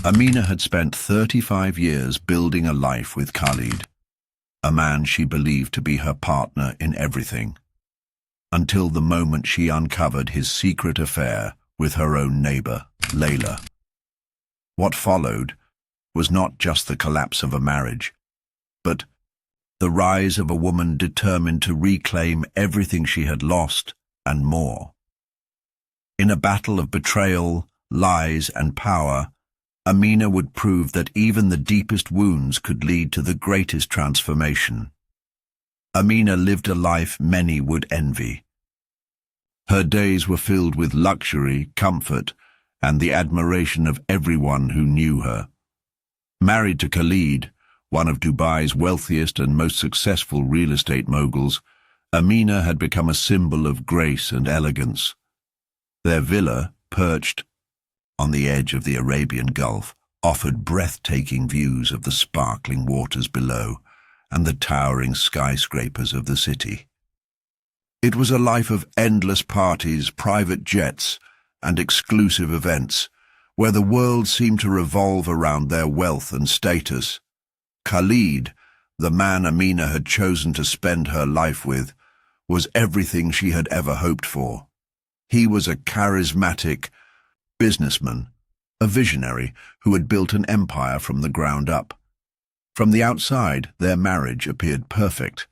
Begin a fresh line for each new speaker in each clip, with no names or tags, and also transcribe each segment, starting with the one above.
Amina had spent 35 years building a life with Khalid, a man she believed to be her partner in everything, until the moment she uncovered his secret affair with her own neighbor, Leila. What followed was not just the collapse of a marriage, but the rise of a woman determined to reclaim everything she had lost and more. In a battle of betrayal, lies, and power, Amina would prove that even the deepest wounds could lead to the greatest transformation. Amina lived a life many would envy. Her days were filled with luxury, comfort, and the admiration of everyone who knew her. Married to Khalid, one of Dubai's wealthiest and most successful real estate moguls, Amina had become a symbol of grace and elegance. Their villa, perched on the edge of the Arabian Gulf, offered breathtaking views of the sparkling waters below and the towering skyscrapers of the city. It was a life of endless parties, private jets, and exclusive events, where the world seemed to revolve around their wealth and status. Khalid, the man Amina had chosen to spend her life with, was everything she had ever hoped for. He was a charismatic businessman, a visionary who had built an empire from the ground up. From the outside, their marriage appeared perfect.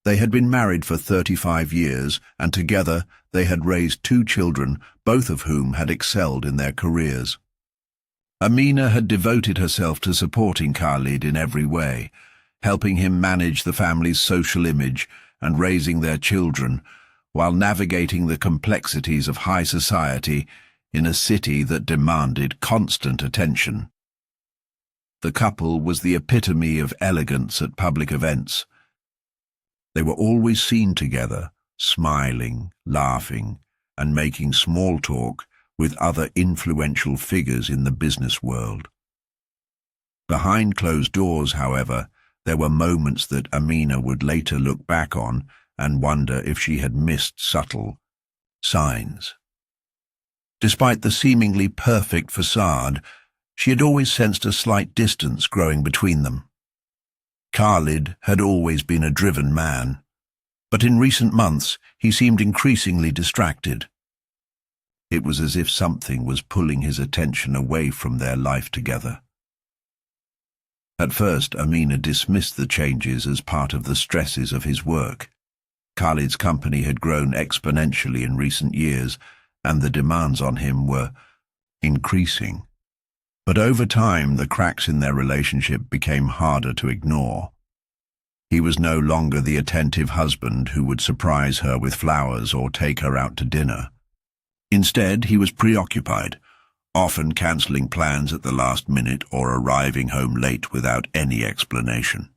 They had been married for 35 years, and together they had raised 2 children, both of whom had excelled in their careers. Amina had devoted herself to supporting Khalid in every way, helping him manage the family's social image and raising their children, while navigating the complexities of high society in a city that demanded constant attention. The couple was the epitome of elegance at public events. They were always seen together, smiling, laughing, and making small talk with other influential figures in the business world. Behind closed doors, however, there were moments that Amina would later look back on and wonder if she had missed subtle signs. Despite the seemingly perfect facade, she had always sensed a slight distance growing between them. Khalid had always been a driven man, but in recent months he seemed increasingly distracted. It was as if something was pulling his attention away from their life together. At first, Amina dismissed the changes as part of the stresses of his work. Khalid's company had grown exponentially in recent years, and the demands on him were increasing. But over time, the cracks in their relationship became harder to ignore. He was no longer the attentive husband who would surprise her with flowers or take her out to dinner. Instead, he was preoccupied, often cancelling plans at the last minute or arriving home late without any explanation.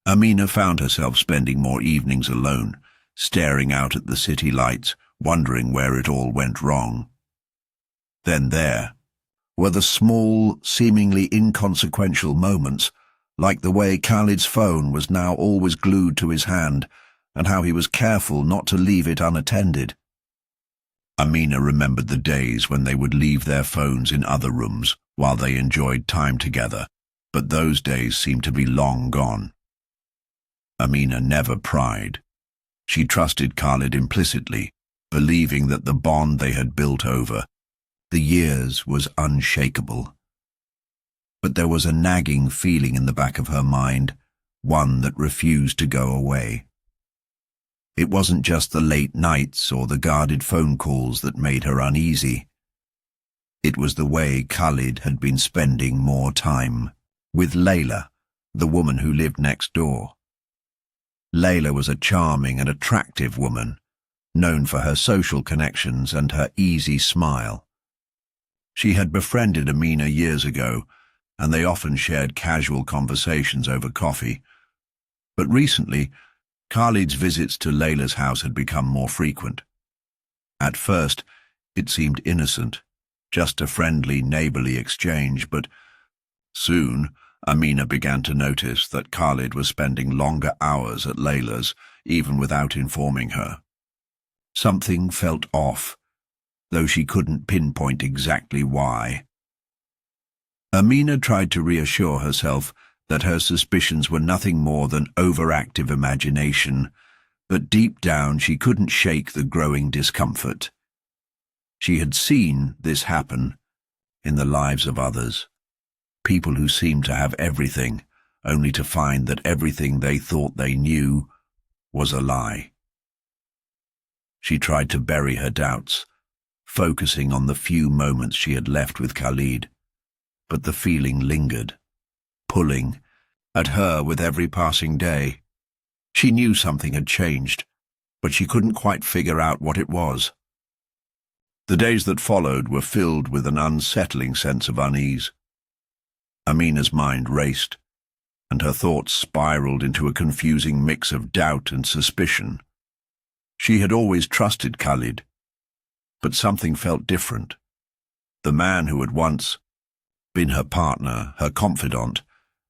Amina found herself spending more evenings alone, staring out at the city lights, wondering where it all went wrong. Then there were the small, seemingly inconsequential moments, like the way Khalid's phone was now always glued to his hand, and how he was careful not to leave it unattended. Amina remembered the days when they would leave their phones in other rooms while they enjoyed time together, but those days seemed to be long gone. Amina never pried. She trusted Khalid implicitly, believing that the bond they had built over the years was unshakable. But there was a nagging feeling in the back of her mind, one that refused to go away. It wasn't just the late nights or the guarded phone calls that made her uneasy. It was the way Khalid had been spending more time with Leila, the woman who lived next door. Leila was a charming and attractive woman, known for her social connections and her easy smile. She had befriended Amina years ago, and they often shared casual conversations over coffee. But recently, Khalid's visits to Leila's house had become more frequent. At first, it seemed innocent, just a friendly, neighborly exchange, but soon Amina began to notice that Khalid was spending longer hours at Leila's, even without informing her. Something felt off, though she couldn't pinpoint exactly why. Amina tried to reassure herself that her suspicions were nothing more than overactive imagination, but deep down she couldn't shake the growing discomfort. She had seen this happen in the lives of others, people who seemed to have everything, only to find that everything they thought they knew was a lie. She tried to bury her doubts, focusing on the few moments she had left with Khalid, but the feeling lingered, pulling at her with every passing day. She knew something had changed, but she couldn't quite figure out what it was. The days that followed were filled with an unsettling sense of unease. Amina's mind raced, and her thoughts spiraled into a confusing mix of doubt and suspicion. She had always trusted Khalid, but something felt different. The man who had once been her partner, her confidant,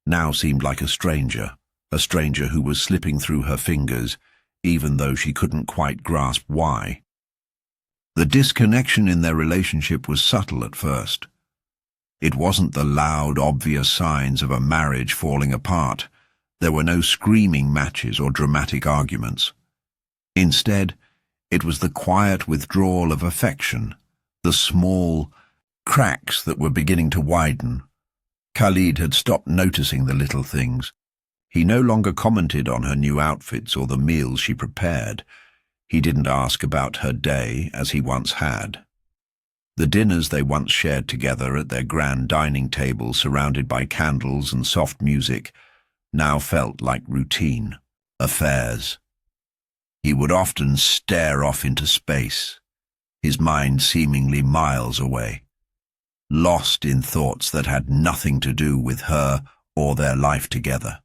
now seemed like a stranger who was slipping through her fingers, even though she couldn't quite grasp why. The disconnection in their relationship was subtle at first. It wasn't the loud, obvious signs of a marriage falling apart. There were no screaming matches or dramatic arguments. Instead, it was the quiet withdrawal of affection, the small cracks that were beginning to widen. Khalid had stopped noticing the little things. He no longer commented on her new outfits or the meals she prepared. He didn't ask about her day as he once had. The dinners they once shared together at their grand dining table surrounded by candles and soft music now felt like routine affairs. He would often stare off into space, his mind seemingly miles away, lost in thoughts that had nothing to do with her or their life together.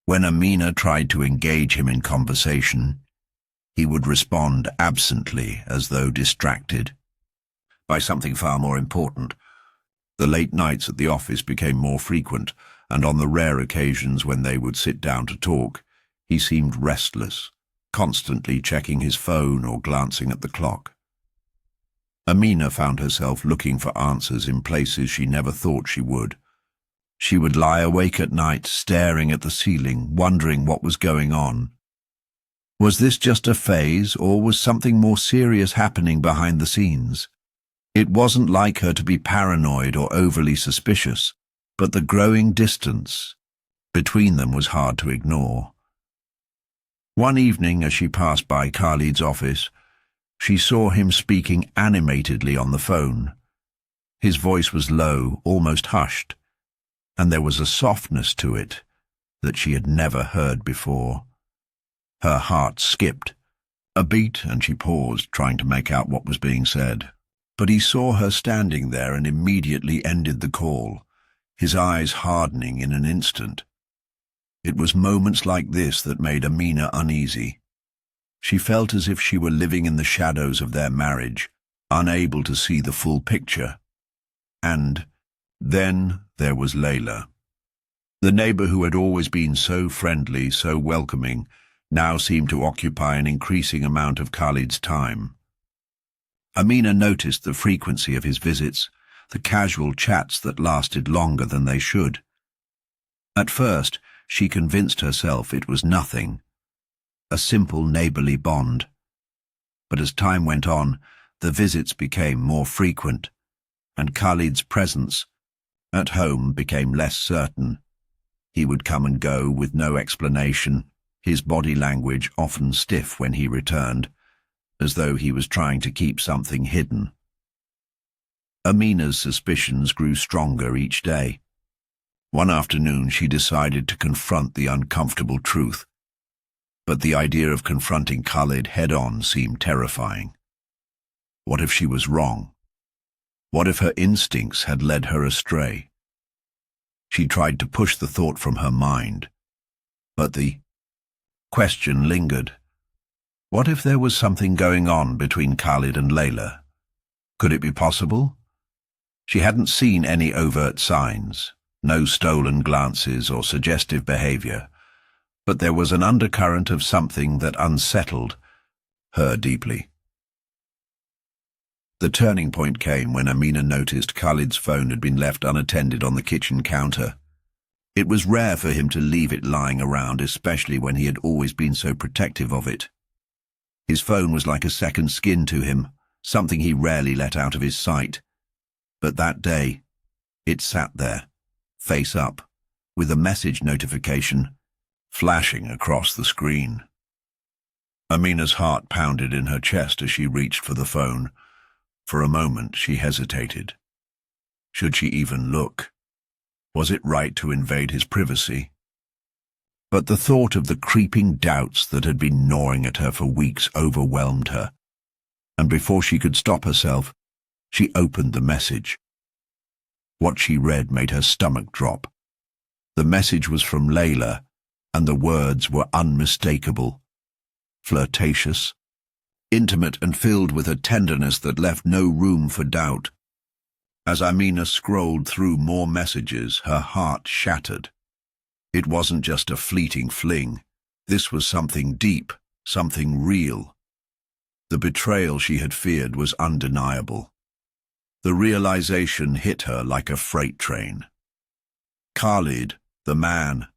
When Amina tried to engage him in conversation, he would respond absently as though distracted by something far more important. The late nights at the office became more frequent, and on the rare occasions when they would sit down to talk, he seemed restless, constantly checking his phone or glancing at the clock. Amina found herself looking for answers in places she never thought she would. She would lie awake at night, staring at the ceiling, wondering what was going on. Was this just a phase, or was something more serious happening behind the scenes? It wasn't like her to be paranoid or overly suspicious, but the growing distance between them was hard to ignore. One evening, as she passed by Khalid's office, she saw him speaking animatedly on the phone. His voice was low, almost hushed, and there was a softness to it that she had never heard before. Her heart skipped a beat, and she paused, trying to make out what was being said. But he saw her standing there and immediately ended the call, his eyes hardening in an instant. It was moments like this that made Amina uneasy. She felt as if she were living in the shadows of their marriage, unable to see the full picture. And then there was Leila. The neighbor who had always been so friendly, so welcoming, now seemed to occupy an increasing amount of Khalid's time. Amina noticed the frequency of his visits, the casual chats that lasted longer than they should. At first, she convinced herself it was nothing, a simple neighborly bond. But as time went on, the visits became more frequent, and Khalid's presence at home became less certain. He would come and go with no explanation, his body language often stiff when he returned, as though he was trying to keep something hidden. Amina's suspicions grew stronger each day. One afternoon she decided to confront the uncomfortable truth, but the idea of confronting Khalid head-on seemed terrifying. What if she was wrong? What if her instincts had led her astray? She tried to push the thought from her mind, but the question lingered. What if there was something going on between Khalid and Leila? Could it be possible? She hadn't seen any overt signs, no stolen glances or suggestive behavior, but there was an undercurrent of something that unsettled her deeply. The turning point came when Amina noticed Khalid's phone had been left unattended on the kitchen counter. It was rare for him to leave it lying around, especially when he had always been so protective of it. His phone was like a second skin to him, something he rarely let out of his sight. But that day, it sat there, face up, with a message notification flashing across the screen. Amina's heart pounded in her chest as she reached for the phone. For a moment, she hesitated. Should she even look? Was it right to invade his privacy? But the thought of the creeping doubts that had been gnawing at her for weeks overwhelmed her, and before she could stop herself, she opened the message. What she read made her stomach drop. The message was from Leila, and the words were unmistakable. Flirtatious, intimate, and filled with a tenderness that left no room for doubt. As Amina scrolled through more messages, her heart shattered. It wasn't just a fleeting fling. This was something deep, something real. The betrayal she had feared was undeniable. The realization hit her like a freight train. Khalid, the man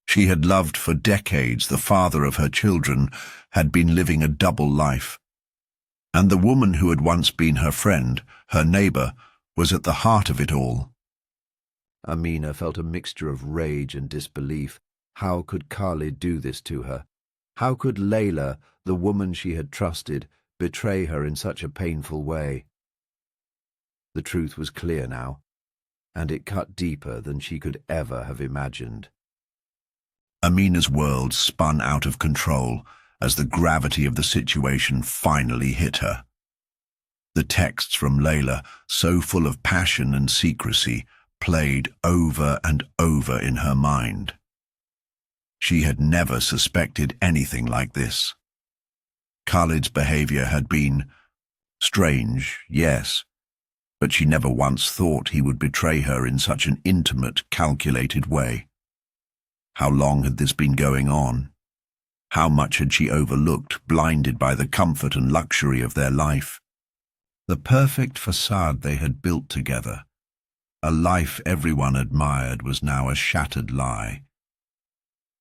she had loved for decades, the father of her children, had been living a double life. And the woman who had once been her friend, her neighbor, was at the heart of it all. Amina felt a mixture of rage and disbelief. How could Khalid do this to her? How could Leila, the woman she had trusted, betray her in such a painful way? The truth was clear now, and it cut deeper than she could ever have imagined. Amina's world spun out of control as the gravity of the situation finally hit her. The texts from Leila, so full of passion and secrecy, played over and over in her mind. She had never suspected anything like this. Khalid's behavior had been strange, yes, but she never once thought he would betray her in such an intimate, calculated way. How long had this been going on? How much had she overlooked, blinded by the comfort and luxury of their life? The perfect facade they had built together, a life everyone admired, was now a shattered lie.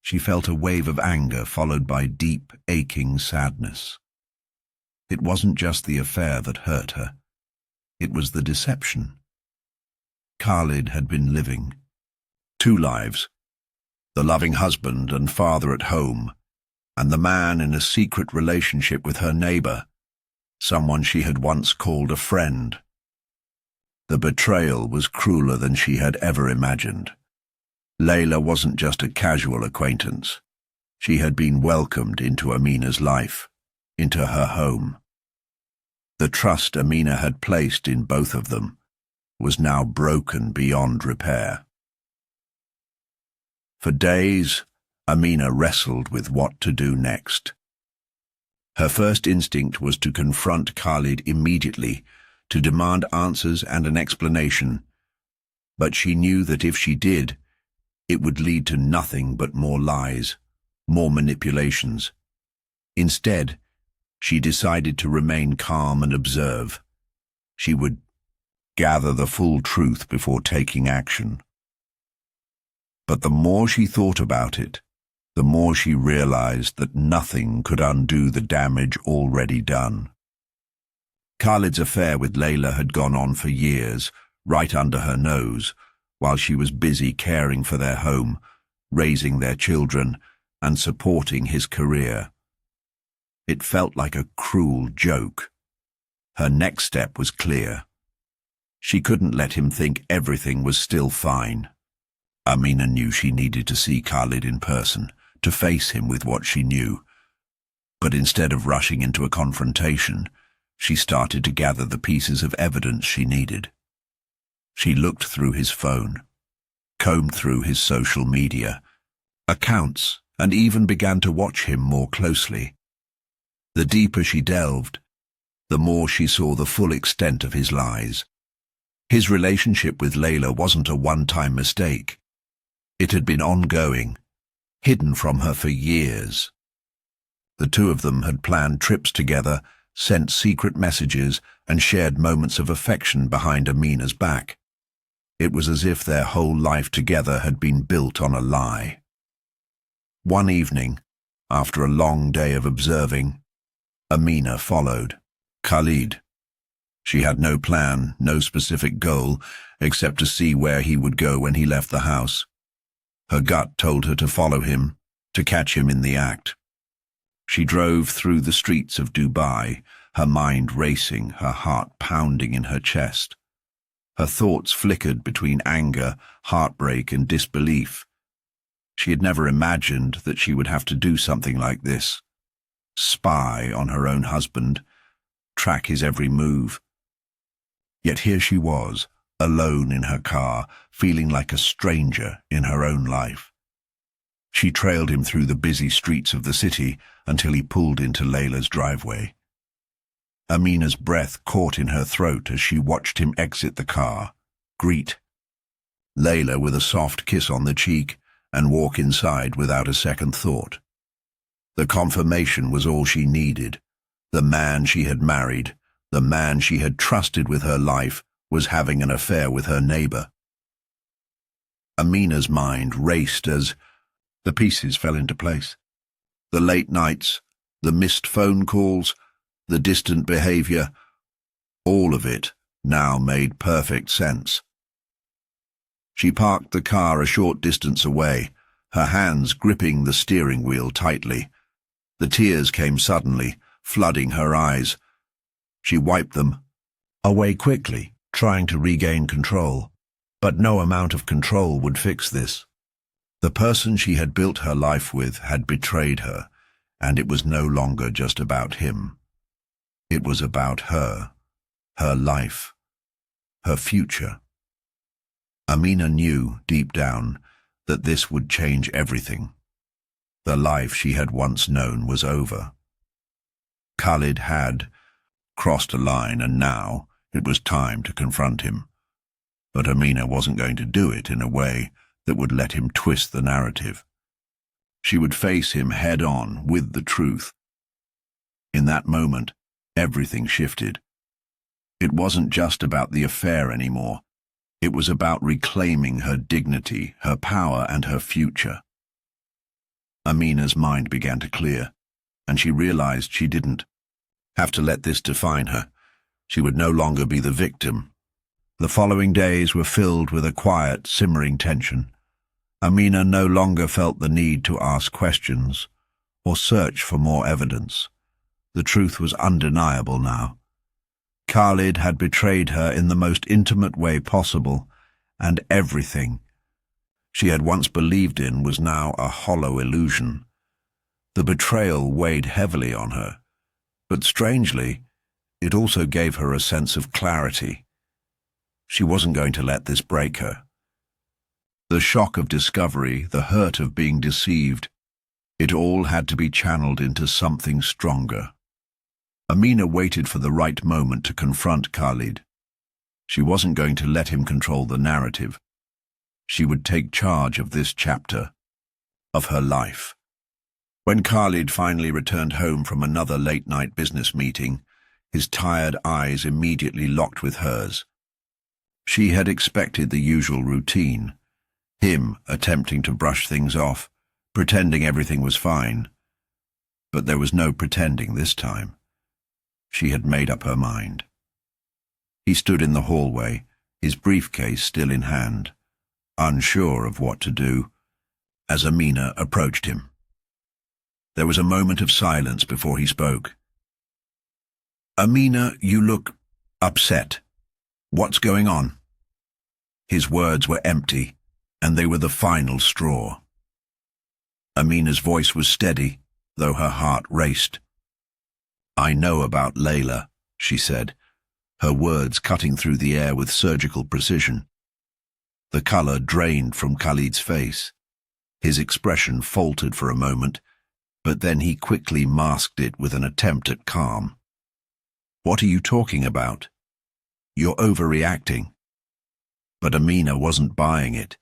She felt a wave of anger followed by deep, aching sadness. It wasn't just the affair that hurt her. It was the deception. Khalid had been living two lives, the loving husband and father at home, and the man in a secret relationship with her neighbor, someone she had once called a friend. The betrayal was crueler than she had ever imagined. Leila wasn't just a casual acquaintance. She had been welcomed into Amina's life, into her home. The trust Amina had placed in both of them was now broken beyond repair. For days, Amina wrestled with what to do next. Her first instinct was to confront Khalid immediately, to demand answers and an explanation, but she knew that if she did, it would lead to nothing but more lies, more manipulations. Instead, she decided to remain calm and observe. She would gather the full truth before taking action. But the more she thought about it, the more she realized that nothing could undo the damage already done. Khalid's affair with Leila had gone on for years, right under her nose, while she was busy caring for their home, raising their children, and supporting his career. It felt like a cruel joke. Her next step was clear. She couldn't let him think everything was still fine. Amina knew she needed to see Khalid in person, to face him with what she knew. But instead of rushing into a confrontation, she started to gather the pieces of evidence she needed. She looked through his phone, combed through his social media, accounts, and even began to watch him more closely. The deeper she delved, the more she saw the full extent of his lies. His relationship with Leila wasn't a one-time mistake. It had been ongoing, hidden from her for years. The two of them had planned trips together, sent secret messages, and shared moments of affection behind Amina's back. It was as if their whole life together had been built on a lie. One evening, after a long day of observing, Amina followed Khalid. She had no plan, no specific goal, except to see where he would go when he left the house. Her gut told her to follow him, to catch him in the act. She drove through the streets of Dubai, her mind racing, her heart pounding in her chest. Her thoughts flickered between anger, heartbreak, and disbelief. She had never imagined that she would have to do something like this. Spy on her own husband, track his every move. Yet here she was, alone in her car, feeling like a stranger in her own life. She trailed him through the busy streets of the city until he pulled into Leila's driveway. Amina's breath caught in her throat as she watched him exit the car, greet Leila with a soft kiss on the cheek, and walk inside without a second thought. The confirmation was all she needed. The man she had married, the man she had trusted with her life, was having an affair with her neighbor. Amina's mind raced as the pieces fell into place. The late nights, the missed phone calls, the distant behavior, all of it now made perfect sense. She parked the car a short distance away, her hands gripping the steering wheel tightly. The tears came suddenly, flooding her eyes. She wiped them away quickly, trying to regain control. But no amount of control would fix this. The person she had built her life with had betrayed her, and it was no longer just about him. It was about her life, her future. Amina knew, deep down, that this would change everything. The life she had once known was over. Khalid had crossed a line, and now it was time to confront him. But Amina wasn't going to do it in a way that would let him twist the narrative. She would face him head-on with the truth. In that moment, everything shifted. It wasn't just about the affair anymore. It was about reclaiming her dignity, her power, and her future. Amina's mind began to clear, and she realized she didn't have to let this define her. She would no longer be the victim. The following days were filled with a quiet, simmering tension. Amina no longer felt the need to ask questions or search for more evidence. The truth was undeniable now. Khalid had betrayed her in the most intimate way possible, and everything she had once believed in was now a hollow illusion. The betrayal weighed heavily on her, but strangely, it also gave her a sense of clarity. She wasn't going to let this break her. The shock of discovery, the hurt of being deceived, it all had to be channeled into something stronger. Amina waited for the right moment to confront Khalid. She wasn't going to let him control the narrative. She would take charge of this chapter of her life. When Khalid finally returned home from another late-night business meeting, his tired eyes immediately locked with hers. She had expected the usual routine, him attempting to brush things off, pretending everything was fine. But there was no pretending this time. She had made up her mind. He stood in the hallway, his briefcase still in hand, unsure of what to do, as Amina approached him. There was a moment of silence before he spoke. "Amina, you look upset. What's going on?" His words were empty, and they were the final straw. Amina's voice was steady, though her heart raced. "I know about Leila," she said, her words cutting through the air with surgical precision. The color drained from Khalid's face. His expression faltered for a moment, but then he quickly masked it with an attempt at calm. "What are you talking about? You're overreacting." But Amina wasn't buying it.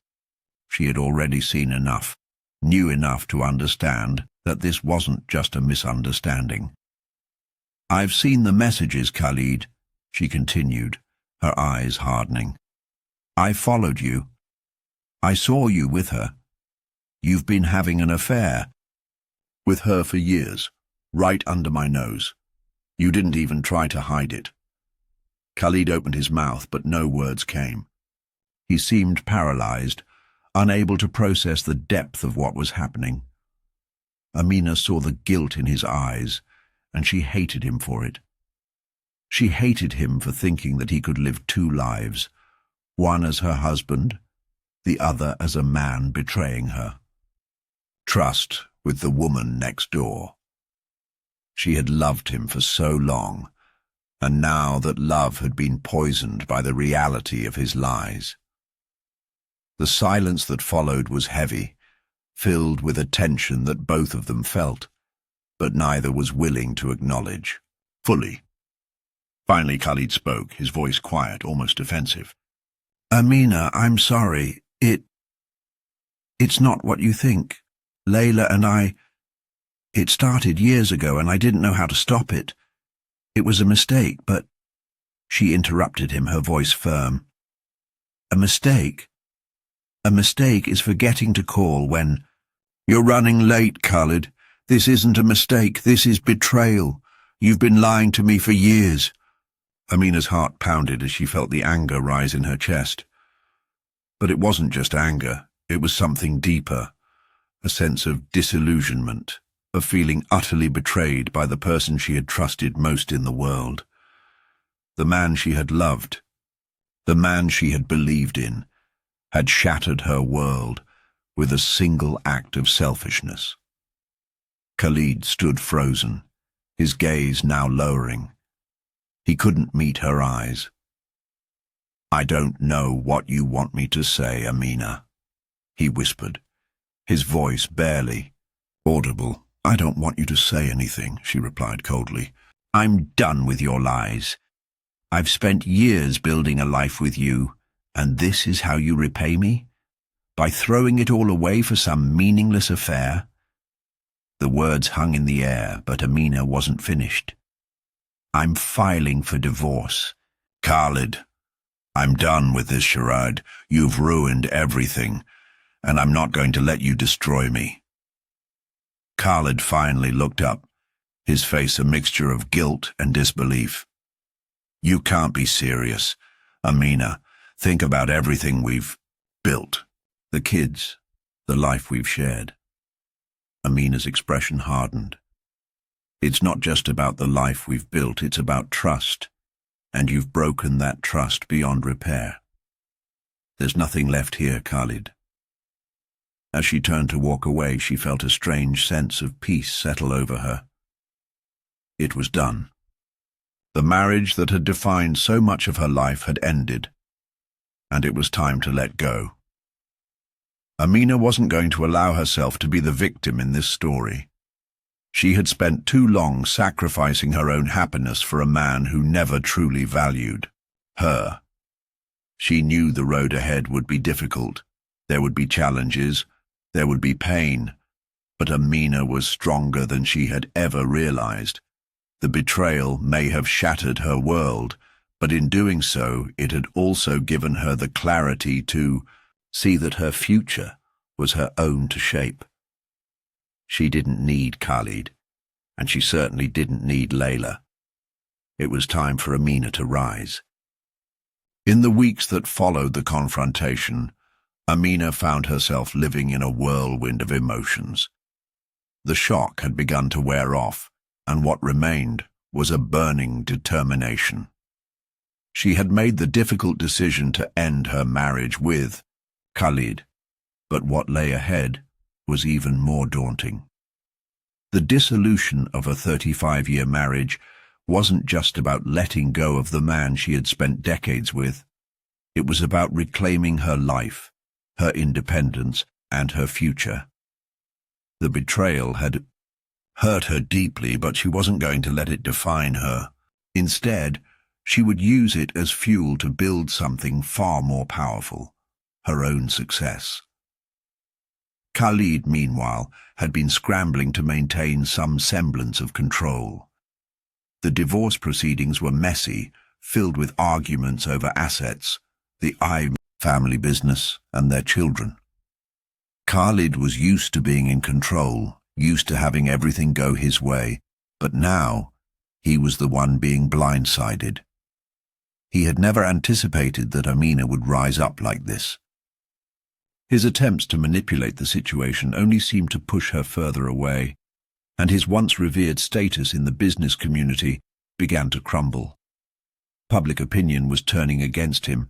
She had already seen enough, knew enough to understand that this wasn't just a misunderstanding. "I've seen the messages, Khalid," she continued, her eyes hardening. I followed you. I saw you with her. You've been having an affair. With her for years, right under my nose. You didn't even try to hide it. Khalid opened his mouth, but no words came. He seemed paralyzed, unable to process the depth of what was happening. Amina saw the guilt in his eyes, and she hated him for it. She hated him for thinking that he could live two lives, one as her husband, the other as a man betraying her. Trust with the woman next door. She had loved him for so long, and now that love had been poisoned by the reality of his lies. The silence that followed was heavy, filled with a tension that both of them felt, but neither was willing to acknowledge, fully. Finally Khalid spoke, his voice quiet, almost defensive. Amina, I'm sorry. It's not what you think. Leila and I... It started years ago and I didn't know how to stop it. It was a mistake, but... She interrupted him, her voice firm. A mistake? A mistake is forgetting to call when... You're running late, Khalid. This isn't a mistake, this is betrayal. You've been lying to me for years. Amina's heart pounded as she felt the anger rise in her chest. But it wasn't just anger, it was something deeper. A sense of disillusionment, of feeling utterly betrayed by the person she had trusted most in the world. The man she had loved, the man she had believed in, had shattered her world with a single act of selfishness. Khalid stood frozen, his gaze now lowering. He couldn't meet her eyes. I don't know what you want me to say, Amina, he whispered, his voice barely audible. I don't want you to say anything, she replied coldly. I'm done with your lies. I've spent years building a life with you, and this is how you repay me? By throwing it all away for some meaningless affair? The words hung in the air, but Amina wasn't finished. I'm filing for divorce. Khalid, I'm done with this charade. You've ruined everything, and I'm not going to let you destroy me. Khalid finally looked up, his face a mixture of guilt and disbelief. You can't be serious. Amina, think about everything we've built. The kids, the life we've shared. Amina's expression hardened. It's not just about the life we've built, it's about trust, and you've broken that trust beyond repair. There's nothing left here, Khalid. As she turned to walk away, she felt a strange sense of peace settle over her. It was done. The marriage that had defined so much of her life had ended, and it was time to let go. Amina wasn't going to allow herself to be the victim in this story. She had spent too long sacrificing her own happiness for a man who never truly valued her. She knew the road ahead would be difficult. There would be challenges, there would be pain, but Amina was stronger than she had ever realized. The betrayal may have shattered her world, but in doing so, it had also given her the clarity to see that her future was her own to shape. She didn't need Khalid, and she certainly didn't need Leila. It was time for Amina to rise. In the weeks that followed the confrontation, Amina found herself living in a whirlwind of emotions. The shock had begun to wear off, and what remained was a burning determination. She had made the difficult decision to end her marriage with Khalid, but what lay ahead was even more daunting. The dissolution of a 35-year marriage wasn't just about letting go of the man she had spent decades with. It was about reclaiming her life, her independence, and her future. The betrayal had hurt her deeply, but she wasn't going to let it define her. Instead, she would use it as fuel to build something far more powerful, her own success. Khalid, meanwhile, had been scrambling to maintain some semblance of control. The divorce proceedings were messy, filled with arguments over assets, the family business, and their children. Khalid was used to being in control, used to having everything go his way, but now he was the one being blindsided. He had never anticipated that Amina would rise up like this. His attempts to manipulate the situation only seemed to push her further away, and his once revered status in the business community began to crumble. Public opinion was turning against him,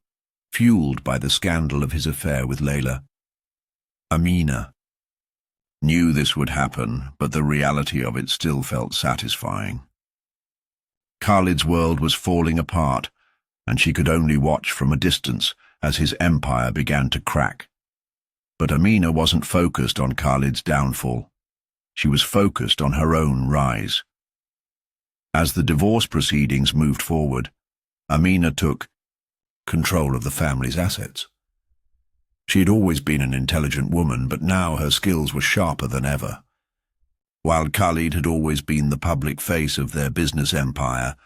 fueled by the scandal of his affair with Leila. Amina knew this would happen, but the reality of it still felt satisfying. Khalid's world was falling apart, and she could only watch from a distance as his empire began to crack. But Amina wasn't focused on Khalid's downfall. She was focused on her own rise. As the divorce proceedings moved forward, Amina took control of the family's assets. She had always been an intelligent woman, but now her skills were sharper than ever. While Khalid had always been the public face of their business empire,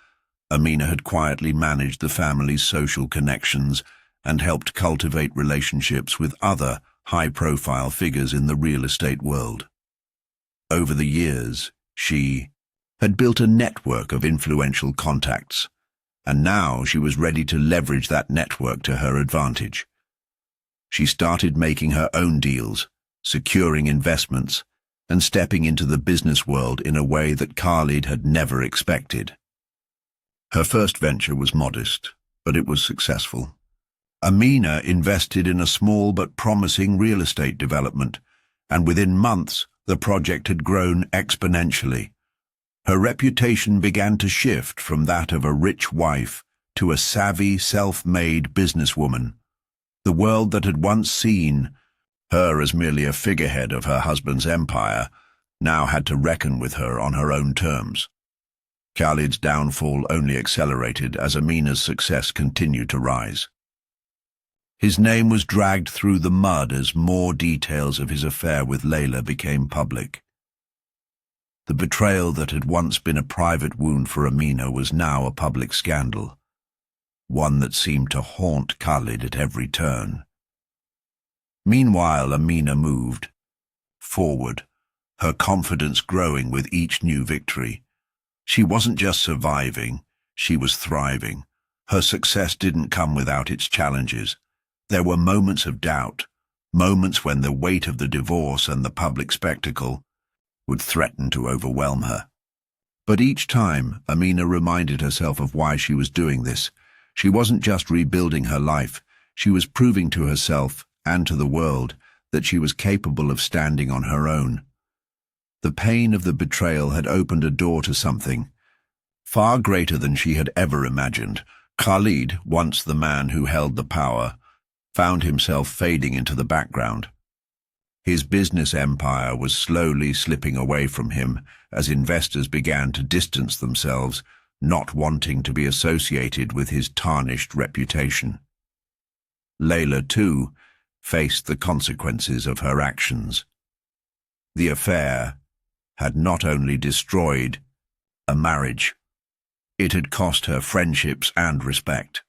Amina had quietly managed the family's social connections and helped cultivate relationships with other high-profile figures in the real estate world. Over the years, she had built a network of influential contacts, and now she was ready to leverage that network to her advantage. She started making her own deals, securing investments, and stepping into the business world in a way that Khalid had never expected. Her first venture was modest, but it was successful. Amina invested in a small but promising real estate development, and within months the project had grown exponentially. Her reputation began to shift from that of a rich wife to a savvy, self-made businesswoman. The world that had once seen her as merely a figurehead of her husband's empire now had to reckon with her on her own terms. Khalid's downfall only accelerated as Amina's success continued to rise. His name was dragged through the mud as more details of his affair with Leila became public. The betrayal that had once been a private wound for Amina was now a public scandal, one that seemed to haunt Khalid at every turn. Meanwhile, Amina moved forward, her confidence growing with each new victory. She wasn't just surviving, she was thriving. Her success didn't come without its challenges. There were moments of doubt, moments when the weight of the divorce and the public spectacle would threaten to overwhelm her. But each time, Amina reminded herself of why she was doing this. She wasn't just rebuilding her life, she was proving to herself and to the world that she was capable of standing on her own. The pain of the betrayal had opened a door to something far greater than she had ever imagined. Khalid, once the man who held the power, found himself fading into the background. His business empire was slowly slipping away from him as investors began to distance themselves, not wanting to be associated with his tarnished reputation. Leila, too, faced the consequences of her actions. The affair had not only destroyed a marriage, it had cost her friendships and respect.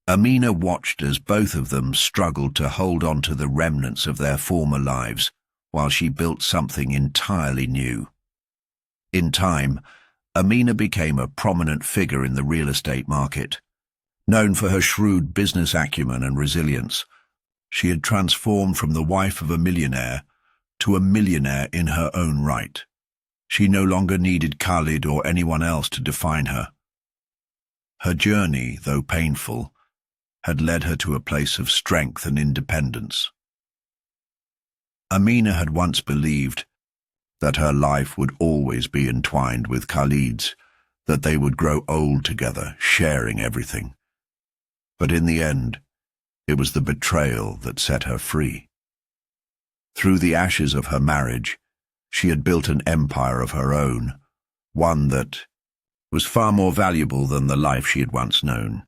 Amina watched as both of them struggled to hold on to the remnants of their former lives while she built something entirely new. In time, Amina became a prominent figure in the real estate market. Known for her shrewd business acumen and resilience, she had transformed from the wife of a millionaire to a millionaire in her own right. She no longer needed Khalid or anyone else to define her. Her journey, though painful, had led her to a place of strength and independence. Amina had once believed that her life would always be entwined with Khalid's, that they would grow old together, sharing everything. But in the end, it was the betrayal that set her free. Through the ashes of her marriage, she had built an empire of her own, one that was far more valuable than the life she had once known.